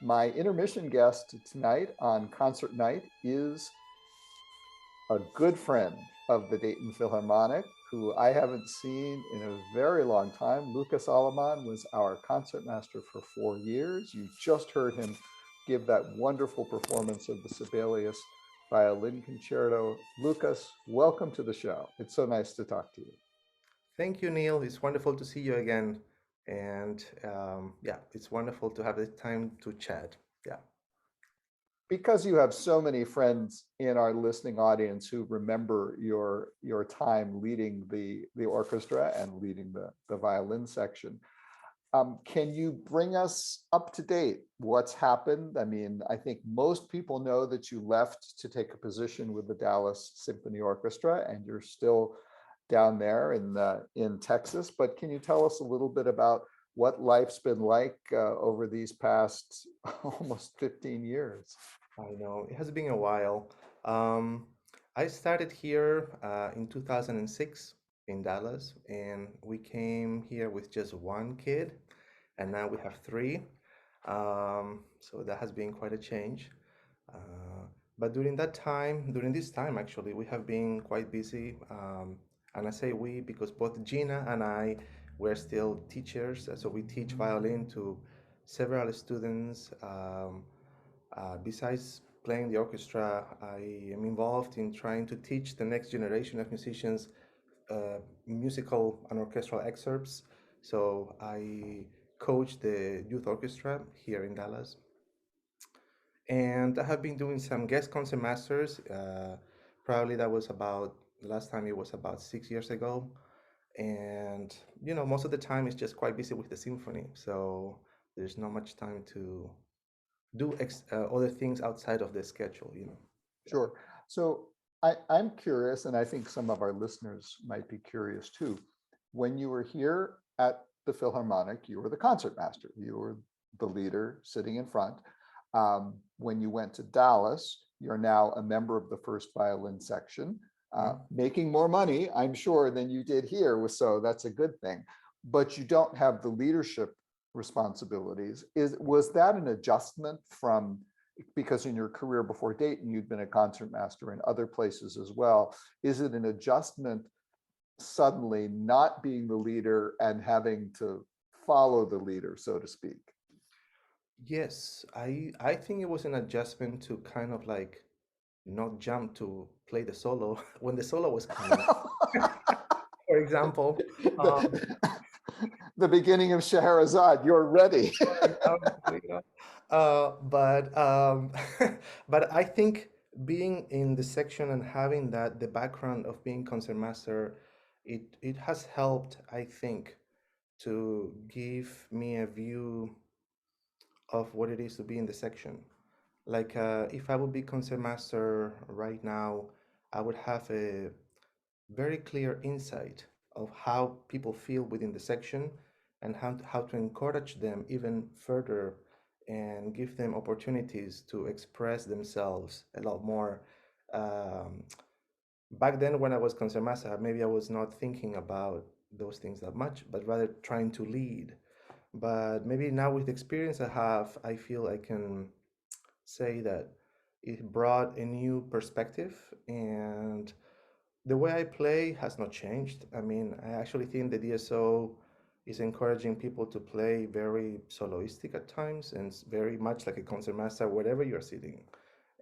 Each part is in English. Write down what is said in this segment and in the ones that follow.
My intermission guest tonight on Concert Night is a good friend of the Dayton Philharmonic, who I haven't seen in a very long time. Lucas Alemán was our concertmaster for 4 years. You just heard him give that wonderful performance of the Sibelius Violin Concerto. Lucas, welcome to the show. It's so nice to talk to you. Thank you, Neil. It's wonderful to see you again. And yeah, it's wonderful to have the time to chat. Yeah. Because you have so many friends in our listening audience who remember your time leading the orchestra and leading the violin section, can you bring us up to date? What's happened? I mean, I think most people know that you left to take a position with the Dallas Symphony Orchestra, and you're still down there in Texas. But can you tell us a little bit about what life's been like over these past almost 15 years? I know it has been a while. Um, I started here in 2006 in Dallas, and we came here with just one kid, and now we have three. So that has been quite a change. Uh, but during this time, actually, we have been quite busy. And I say we because both Gina and I were still teachers. So we teach violin to several students. Besides playing the orchestra, I am involved in trying to teach the next generation of musicians musical and orchestral excerpts. So I coach the youth orchestra here in Dallas, and I have been doing some guest concertmasters. Probably that was about last time it was about 6 years ago, and most of the time it's just quite busy with the symphony, so there's not much time to do other things outside of the schedule. Yeah. Sure. So I'm curious, and I think some of our listeners might be curious too. When you were here at the Philharmonic, you were the concertmaster. You were the leader sitting in front. When you went to Dallas, you're now a member of the first violin section, Mhm. making more money, I'm sure, than you did here. So that's a good thing. But you don't have the leadership responsibilities. Was that an adjustment from, because in your career before Dayton, you'd been a concertmaster in other places as well. Is it an adjustment suddenly not being the leader and having to follow the leader, so to speak? Yes, I think it was an adjustment to kind of like not jump to play the solo when the solo was coming. For example, um, the, the beginning of Scheherazade, you're ready. for example, but but I think being in the section and having the background of being concertmaster, it has helped, I think, to give me a view of what it is to be in the section. Like if I would be concertmaster right now, I would have a very clear insight of how people feel within the section and how to encourage them even further and give them opportunities to express themselves a lot more. Um, Back then, when I was concertmaster, maybe I was not thinking about those things that much, but rather trying to lead. But maybe now with the experience I have, I feel I can say that it brought a new perspective, and the way I play has not changed. I mean, I actually think the DSO is encouraging people to play very soloistic at times and very much like a concertmaster wherever you're sitting.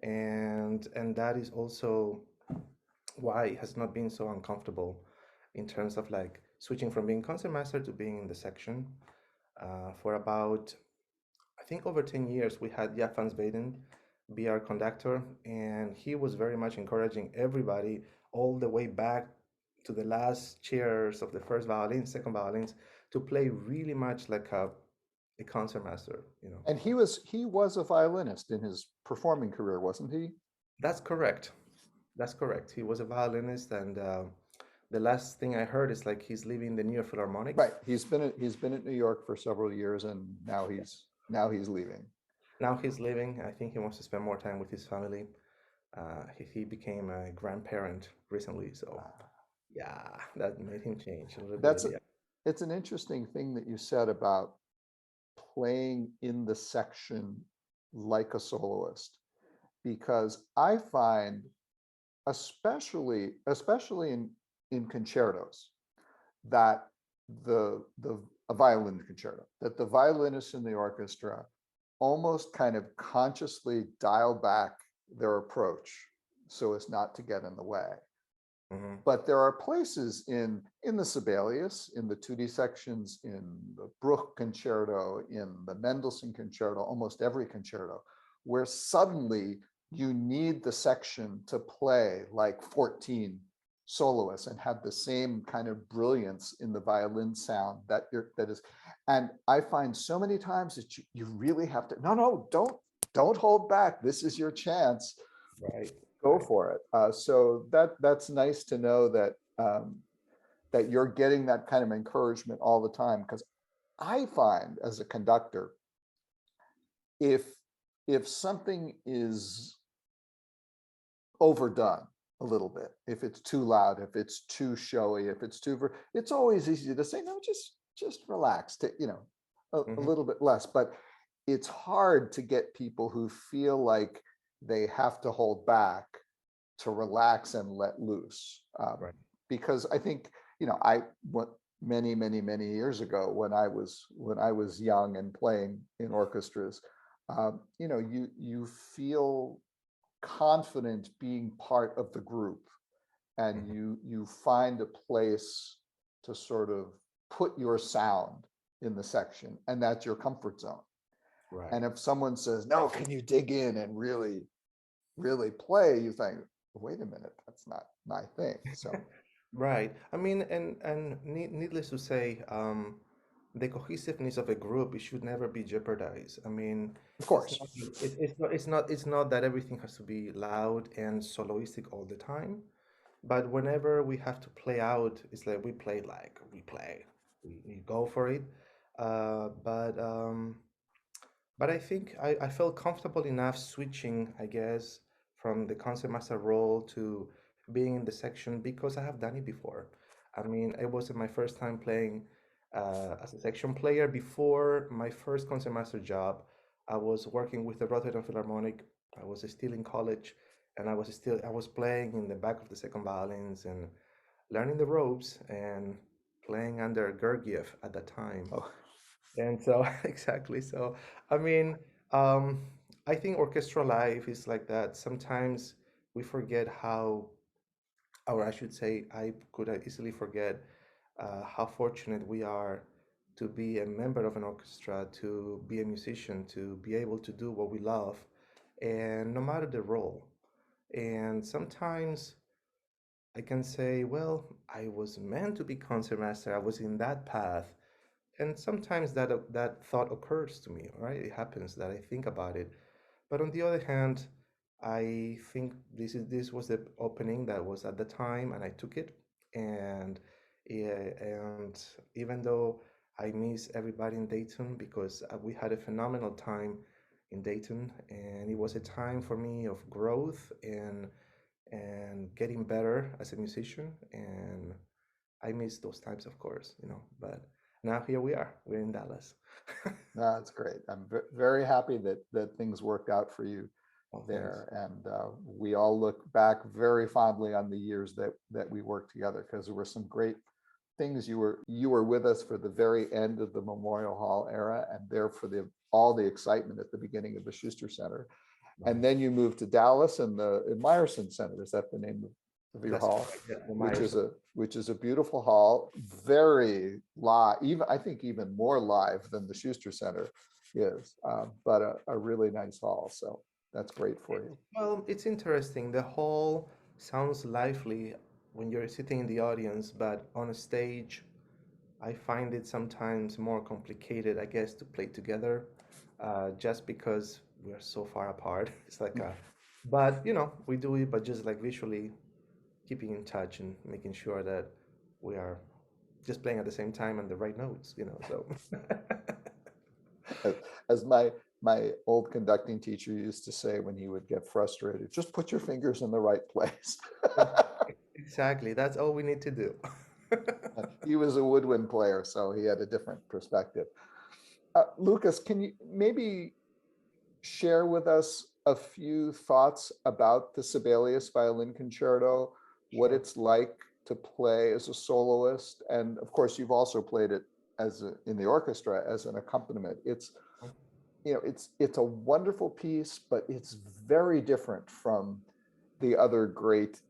And that is also why it has not been so uncomfortable in terms of like switching from being concertmaster to being in the section. For about, I think over 10 years, we had Jafans Baden be our conductor, and he was very much encouraging everybody all the way back to the last chairs of the first violins, second violins, to play really much like a concertmaster. And he was a violinist in his performing career, wasn't he? That's correct. That's correct. He was a violinist, and the last thing I heard is like he's leaving the New York Philharmonic. Right. He's been at New York for several years, and now he's leaving. Now he's leaving. I think he wants to spend more time with his family. He became a grandparent recently, so yeah, that made him change a little bit. That's it's an interesting thing that you said about playing in the section like a soloist, because I find, especially in concertos, that the a violin concerto, that the violinists in the orchestra almost kind of consciously dial back their approach so as not to get in the way. But there are places in the Sibelius, in the Tutti sections, in the Bruch concerto, in the Mendelssohn concerto, almost every concerto, where suddenly you need the section to play like 14 soloists and have the same kind of brilliance in the violin sound that is. And I find so many times that you really have to, no, don't hold back. This is your chance. Right. Go for it. So that's nice to know that that you're getting that kind of encouragement all the time. Because I find as a conductor, if something is overdone a little bit, if it's too loud, if it's too showy, if it's too, it's always easy to say, no, just relax, to, a little bit less. But it's hard to get people who feel like they have to hold back to relax and let loose. Right. Because I think, I went many years ago when I was young and playing in orchestras, you feel confident being part of the group, and you find a place to sort of put your sound in the section, and that's your comfort zone. Right. And if someone says, no, can you dig in and really play, you think, wait a minute, that's not my thing. So Right. I mean, and needless to say, the cohesiveness of a group, it should never be jeopardized. I mean, of course, it's not that everything has to be loud and soloistic all the time. But whenever we have to play out, it's like we play, we go for it. Uh, but um, but I think I felt comfortable enough switching, I guess, from the concertmaster role to being in the section because I have done it before. I mean, it wasn't my first time playing as a section player. Before my first concertmaster job, I was working with the Rotterdam Philharmonic. I was still in college, and I was playing in the back of the second violins and learning the ropes and playing under Gergiev at that time. oh, And so, exactly. So, I mean, um, I think orchestral life is like that. Sometimes we forget how, or I should say, I could easily forget how fortunate we are to be a member of an orchestra, to be a musician, to be able to do what we love, and no matter the role. And sometimes I can say, well, I was meant to be concertmaster. I was in that path, and sometimes that thought occurs to me, right? It happens that I think about it. But on the other hand, I think this was the opening that was at the time, and I took it. And yeah, and even though I miss everybody in Dayton because we had a phenomenal time in Dayton, and it was a time for me of growth and getting better as a musician. And I miss those times, of course, but now here we are. We're in Dallas. that's great. I'm very happy that things worked out for you Oh, thanks. there. And we all look back very fondly on the years that we worked together, because there were some great things. You were with us for the very end of the Memorial Hall era, and there for all the excitement at the beginning of the Schuster Center. And Right. then you moved to Dallas and the Meyerson Center. Is that the name of your That's hall? correct. Yeah, the Which Myers. is a beautiful hall, very live, even I think even more live than the Schuster Center is, but a really nice hall. So that's great for you. Well, it's interesting. The hall sounds lively when you're sitting in the audience, but on a stage, I find it sometimes more complicated, I guess, to play together, just because we're so far apart. It's like but we do it, but just like visually keeping in touch and making sure that we are just playing at the same time and the right notes. So As my old conducting teacher used to say when he would get frustrated, just put your fingers in the right place. exactly, that's all we need to do. He was a woodwind player, so he had a different perspective. Lucas, can you maybe share with us a few thoughts about the Sibelius Violin Concerto, what Sure. it's like to play as a soloist, and of course, you've also played it in the orchestra as an accompaniment. It's a wonderful piece, but it's very different from the other great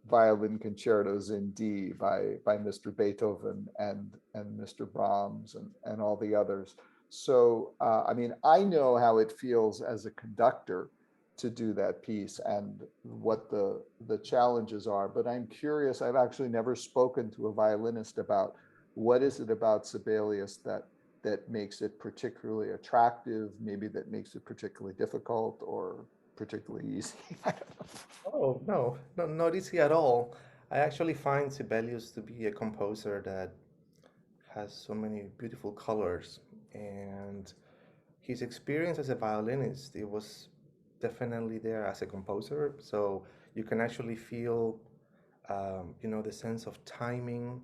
violin concertos in D by Mr. Beethoven and Mr. Brahms and all the others. So I mean, I know how it feels as a conductor to do that piece and what the challenges are, but I'm curious. I've actually never spoken to a violinist about what is it about Sibelius that makes it particularly attractive, maybe that makes it particularly difficult or particularly easy. I don't know. Oh, no, no, not easy at all. I actually find Sibelius to be a composer that has so many beautiful colors, and his experience as a violinist, it was definitely there as a composer. So you can actually feel, the sense of timing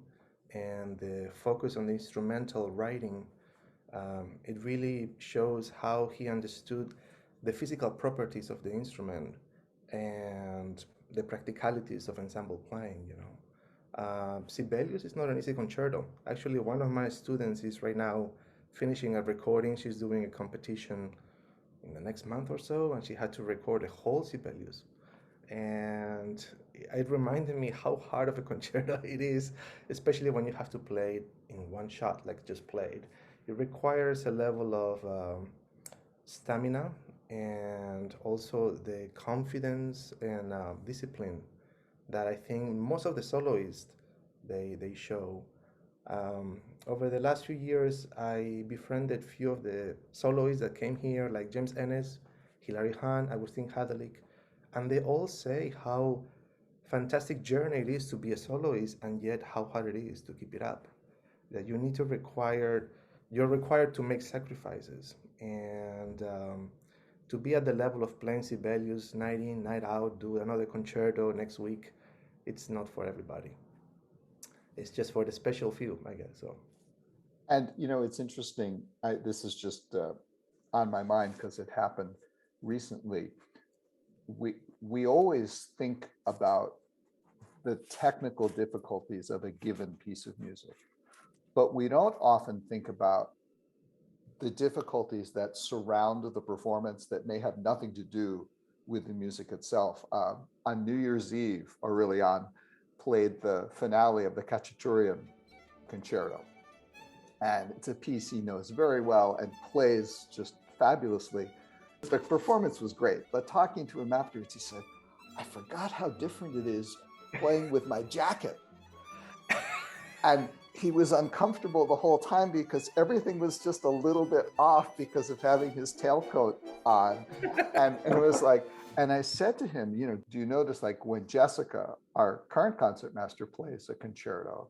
and the focus on the instrumental writing. It really shows how he understood the physical properties of the instrument and the practicalities of ensemble playing. Sibelius is not an easy concerto. Actually, one of my students is right now finishing a recording. She's doing a competition in the next month or so, and she had to record a whole Sibelius. And it reminded me how hard of a concerto it is, especially when you have to play it in one shot, like just played. It requires a level of stamina and also the confidence and discipline that I think most of the soloists they show. Over the last few years, I befriended few of the soloists that came here, like James Ennis, Hilary Hahn, Agustin Hadalik, and they all say how fantastic journey it is to be a soloist, and yet how hard it is to keep it up. That you're required to make sacrifices, and to be at the level of playing Sibelius night in, night out, do another concerto next week, it's not for everybody. It's just for the special few, I guess. So, And it's interesting. This is just on my mind because it happened recently. We always think about the technical difficulties of a given piece of music, but we don't often think about the difficulties that surround the performance that may have nothing to do with the music itself. On New Year's Eve, Aurelian played the finale of the Cacciatorian Concerto. And it's a piece he knows very well and plays just fabulously. The performance was great, but talking to him afterwards, he said, I forgot how different it is playing with my jacket. And he was uncomfortable the whole time because everything was just a little bit off because of having his tailcoat on. And it was like, and I said to him, do you notice, like, when Jessica, our current concertmaster, plays a concerto,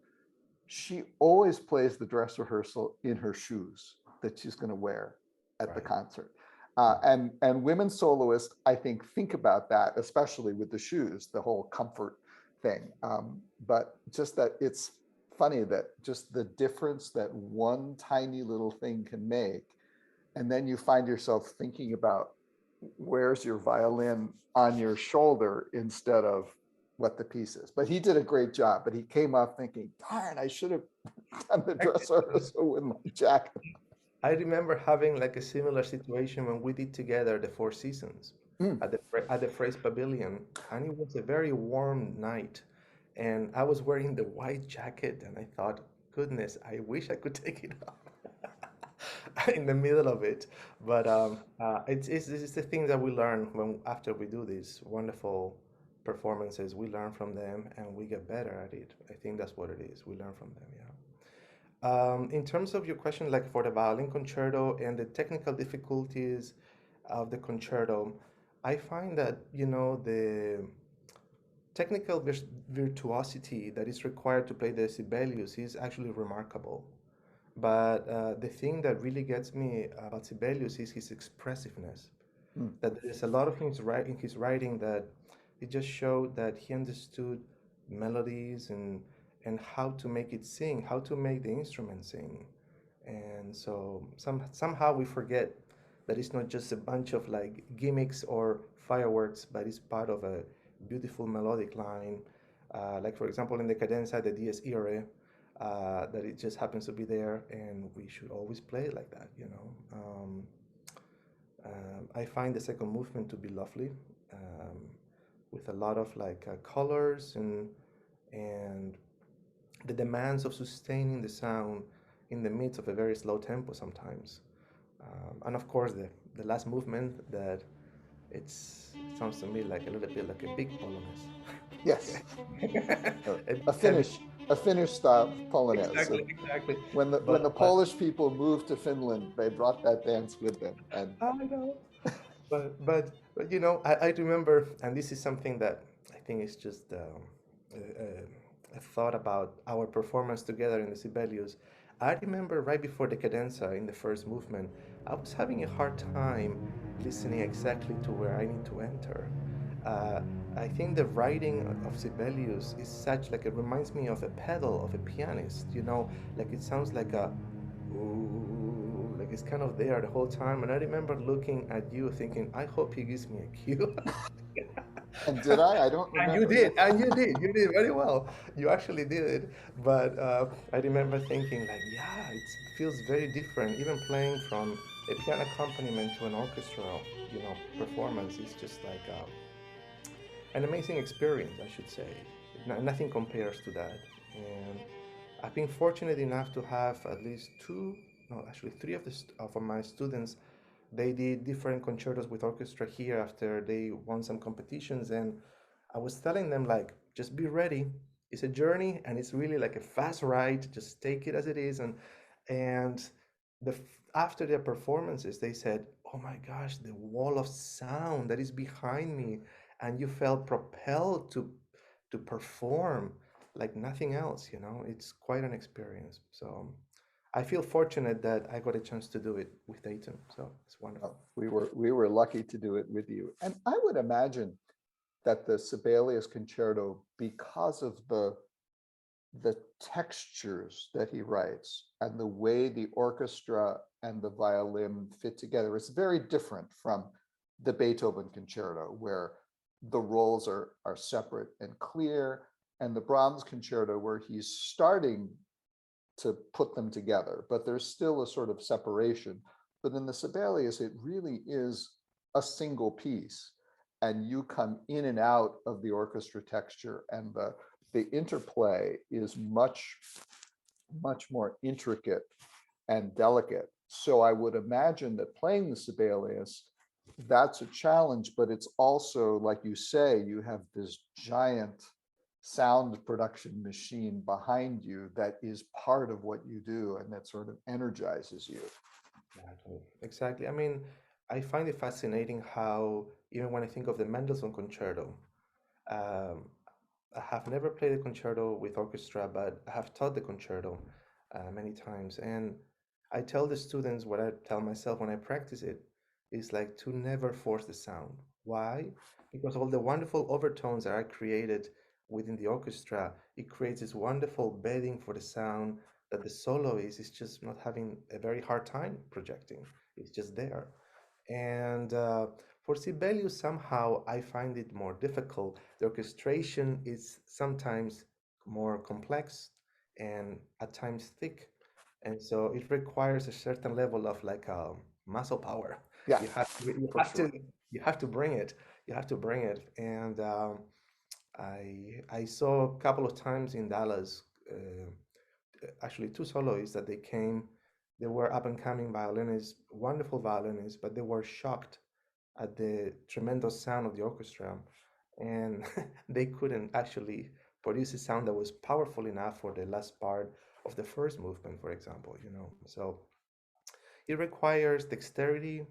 she always plays the dress rehearsal in her shoes that she's going to wear at the right. concert. And women soloists, I think about that, especially with the shoes, the whole comfort thing. But just that it's funny that just the difference that one tiny little thing can make. And then you find yourself thinking about where's your violin on your shoulder instead of what the piece is. But he did a great job. But he came off thinking, darn, I should have done the dress rehearsal with my jacket. I remember having like a similar situation when we did together the Four Seasons Mm. at the Phrase Pavilion, and it was a very warm night, and I was wearing the white jacket, and I thought, goodness, I wish I could take it off in the middle of it. But it's the thing that we learn when after we do these wonderful performances, we learn from them and we get better at it. I think that's what it is. We learn from them, yeah. In terms of your question, like for the violin concerto and the technical difficulties of the concerto, I find that, the technical virtuosity that is required to play the Sibelius is actually remarkable. But the thing that really gets me about Sibelius is his expressiveness. Mm. That there's a lot of things right in his writing that it just showed that he understood melodies and how to make it sing, how to make the instrument sing. And so somehow we forget that is not just a bunch of like gimmicks or fireworks, but it's part of a beautiful melodic line. Like for example, in the cadenza, the dies irae, that it just happens to be there, and we should always play it like that, you know. I find the second movement to be lovely, um, with a lot of like colors and the demands of sustaining the sound in the midst of a very slow tempo sometimes. And of course, the last movement that it sounds to me like a little bit like a big polonaise. Yes, A big a heavy. Finnish style polonaise. Exactly, exactly. When the But Polish people moved to Finland, they brought that dance with them. And I know. But you know, I remember, and this is something that I think is just a thought about our performance together in the Sibelius. I remember right before the cadenza in the first movement, I was having a hard time listening exactly to where I need to enter. Uh, I think the writing of Sibelius is such like it reminds me of a pedal of a pianist. You know, like it sounds like a ooh, like it's kind of there the whole time. And I remember looking at you thinking, I hope he gives me a cue. did I? I don't And you remember. did, and you did very well. You actually did it. But I remember thinking, like, yeah, it feels very different. Even playing from a piano accompaniment to an orchestral, you know, performance is just like an amazing experience, I should say. Nothing compares to that. And I've been fortunate enough to have at least two, no, actually three of my students. They did different concertos with orchestra here after they won some competitions, and I was telling them like, just be ready. It's a journey, and it's really like a fast ride. Just take it as it is, and after their performances, they said, "Oh my gosh, the wall of sound that is behind me, and you felt propelled to perform like nothing else." You know, it's quite an experience. So I feel fortunate that I got a chance to do it with Dayton. So it's wonderful. We were lucky to do it with you. And I would imagine that the Sibelius Concerto, because of the textures that he writes and the way the orchestra and the violin fit together, it's very different from the Beethoven Concerto, where the roles are separate and clear, and the Brahms Concerto, where he's starting to put them together, but there's still a sort of separation. But in the Sibelius, it really is a single piece, and you come in and out of the orchestra texture, and the interplay is much more intricate and delicate. So I would imagine that playing the Sibelius, that's a challenge, but it's also, like you say, you have this giant sound production machine behind you that is part of what you do and that sort of energizes you. Exactly. Exactly. I mean, I find it fascinating how even when I think of the Mendelssohn Concerto, um, I have never played a concerto with orchestra, but I have taught the concerto many times. And I tell the students what I tell myself when I practice it is like to never force the sound. Why? Because all the wonderful overtones that are created within the orchestra, it creates this wonderful bedding for the sound that the soloist is just not having a very hard time projecting. It's just there. And for Sibelius, somehow I find it more difficult. The orchestration is sometimes more complex and at times thick. And so it requires a certain level of like muscle power. Yeah, You have to, you for have to, sure. you have to bring it. You have to bring it. And I saw a couple of times in Dallas, actually two soloists that they came. They were up and coming violinists, wonderful violinists, but they were shocked at the tremendous sound of the orchestra, and they couldn't actually produce a sound that was powerful enough for the last part of the first movement, for example. You know, so it requires dexterity.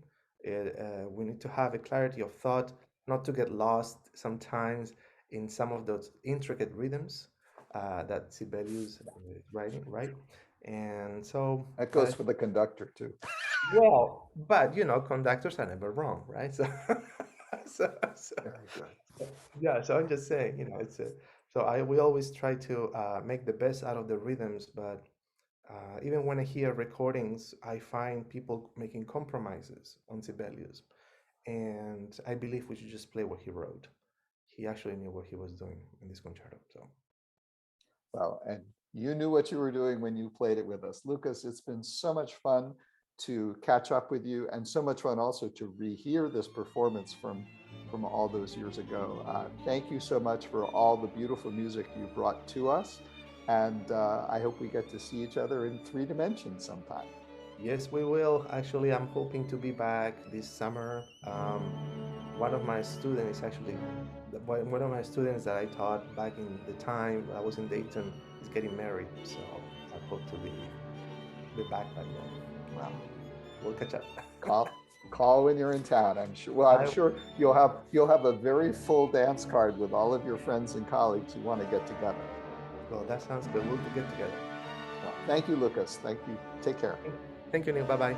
We need to have a clarity of thought, not to get lost sometimes in some of those intricate rhythms that Sibelius is writing, right? And so, That but goes for the conductor too. well, but you know, conductors are never wrong, right? So, so Very good. yeah. So I'm just saying, you know, it's a. So I we always try to make the best out of the rhythms, but Even when I hear recordings, I find people making compromises on Sibelius. And I believe we should just play what he wrote. He actually knew what he was doing in this concerto. So, Well, and you knew what you were doing when you played it with us. Lucas, it's been so much fun to catch up with you, and so much fun also to rehear this performance from all those years ago. Thank you so much for all the beautiful music you brought to us. And I hope we get to see each other in 3 dimensions sometime. yes, we will. Actually, I'm hoping to be back this summer. One of my students is actually one of my students that I taught back in the time I was in Dayton is getting married, so I hope to be back by then. Wow. We'll catch up. Call when you're in town. I'm sure. Well, I'm sure you'll have a very full dance card with all of your friends and colleagues who want to get together. Well, that sounds good. We'll get together. Well, thank you, Lucas. Thank you. Take care. Thank you, Neil. Bye bye.